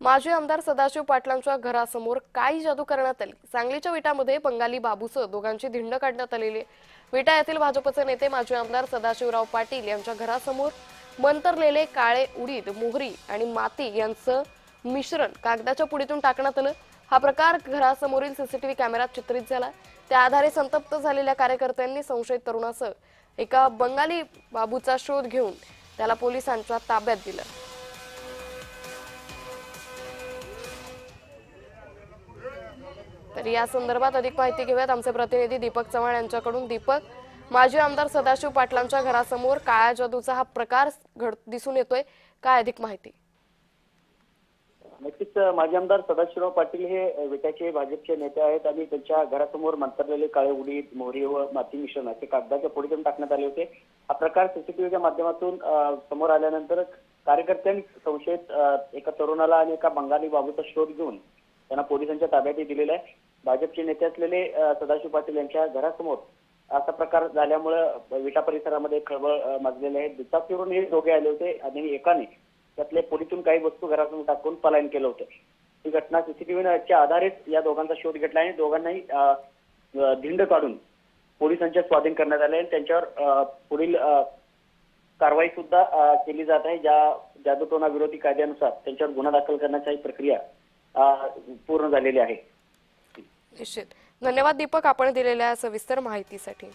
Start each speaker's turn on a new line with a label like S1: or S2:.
S1: माजी आमदार सदाशिव पाटलांच्या घरासमोर काय जादू करण्यात आली? सांगलीच्या विटामध्ये बंगाली बाबूसह दोघांची धिंड काढण्यात आलेली आहे। विटा येथील भाजपचे नेते माजी आमदार सदाशिवराव पाटील यांच्या घरासमोर मंतरलेले काळे उडीद, मोहरी आणि माती यांचं मिश्रण कागदाच्या पुडीतून टाकण्यात आलं। हा प्रकार घरासमोरील सीसीटीव्ही कॅमेऱ्यात चित्रित झाला। त्या आधारे संतप्त झालेल्या कार्यकर्त्यांनी संशयित तरुणासह एका बंगाली बाबूचा शोध घेऊन त्याला पोलिसांच्या ताब्यात दिलं। तर या संदर्भात अधिक माहिती घेऊयात आमचे प्रतिनिधी दीपक चव्हाण यांच्याकडून। दीपक, माजी आमदार सदाशिव पाटलांच्या घरासमोर काळ्या जादूचा हा प्रकार दिसून येतोय, काय अधिक माहिती?
S2: नक्कीच माजी आमदार सदाशिवराव पाटील हे विट्याचे भाजपचे नेते आहेत आणि त्यांच्या घरासमोर मंतरलेले काळे उडीद, मोहरी व माती मिश्रण असे कागदाच्या पुडीतून टाकण्यात आले होते। हा प्रकार सीसीटीव्हीच्या माध्यमातून समोर आल्यानंतर कार्यकर्त्यांनी संशयित एका तरुणाला आणि एका बंगाली बाबूचा शोध घेऊन त्यांना पोलिसांच्या ताब्यात दिलेला आहे। भाजपचे नेते असलेले सदाशिव पाटील यांच्या घरासमोर असा प्रकार झाल्यामुळे विटा परिसरामध्ये खळबळ माजलेली आहे। दुचाकीवरून हे दोघे आले होते आणि एकाने त्यातले पोलिसातून काही वस्तू घरातून टाकून पलायन केलं होतं। ही घटना सीसीटीव्हीच्या आधारेच या दोघांचा शोध घेतला आणि दोघांनाही धिंड काढून पोलिसांच्या स्वाधीन करण्यात आले आणि त्यांच्यावर पुढील कारवाई सुद्धा केली जात आहे। ज्या जादूटोणा विरोधी कायद्यानुसार त्यांच्यावर गुन्हा दाखल करण्याची प्रक्रिया पूर्ण झालेली आहे।
S1: निश्चित, धन्यवाद दीपक, आपण दिलेल्या सविस्तर माहितीसाठी।